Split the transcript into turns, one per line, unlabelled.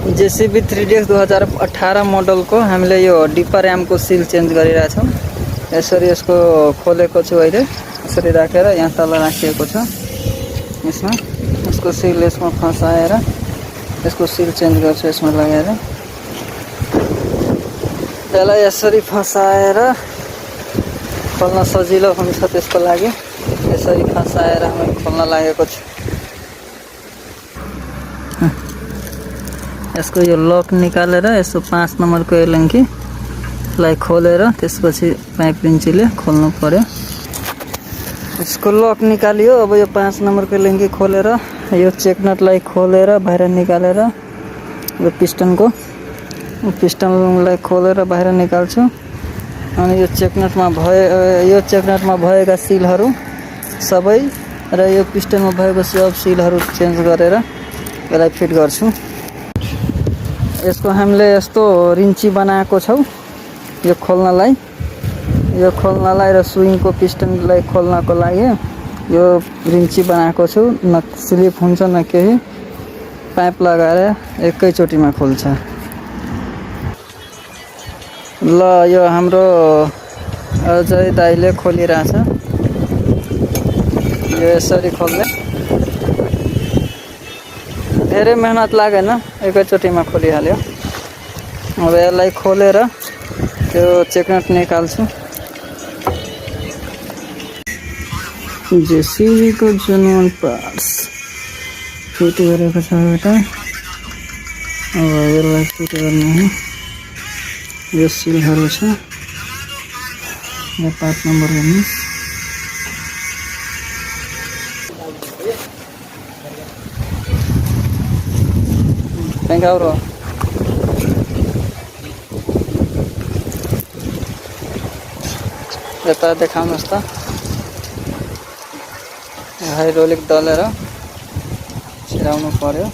JCB 3DX 2018 मोडलको हामीले यो deeper र्यामको सिल change गरिरहेछौँ। यसरी यसको खोलेको छु अहिले। यसरी राखेर यहाँ तल राखिएको छ। यसमा यसको सिल यसमा फसाएर यसको सिल चेन्ज गर्छु यसमा लगाएर। यसलाई यसरी फसाएर खोल्न सजिलो हुन्छ, त्यसको लागि यसरी फसाएर मैले खोल्न लागेको छु। यसको यो लक निकालेर यसो 5 नम्बरको एलङ्कीलाई खोलेर त्यसपछि पाइप रिन्चीले खोल्नु पर्यो। यसको लक निकालियो। अब यो 5 नम्बरको एलङ्की खोलेर यो चेकनटलाई खोलेर बाहिर निकालेर यो पिस्टनलाई खोलेर बाहिर निकाल्छु। अनि यो चेकनटमा भएका सिलहरू सबै र यो पिस्टनमा भएको सब सिलहरू चेन्ज गरेर यसलाई फिट गर्छु। यसको हामीले यस्तो रिन्ची बनाएको छौँ यो खोल्नलाई र स्विङको पिस्टनलाई खोल्नको लागि यो रिन्ची बनाएको छु। न स्लिप हुन्छ न केही, पाइप लगाएर एकैचोटिमा खोल्छ। ल यो हाम्रो अजय दाइले खोलिरहेछ। यो यसरी खोल्ने धेरै मेहनत लागेन, एकैचोटिमा खोलिहाल्यो। अब यसलाई खोलेर त्यो चेकनट निकाल्छु। जेसीबीको जेन्युन पार्ट्स फिट गरेको छ एउटा। अब यसलाई फिट गर्ने यो सिलहरू छ। यो 5 नम्बर हेर्नु। Pengauro. यता देखाउनुहोस् त। हाइड्रोलिक दलेर छिराउनु पर्यो।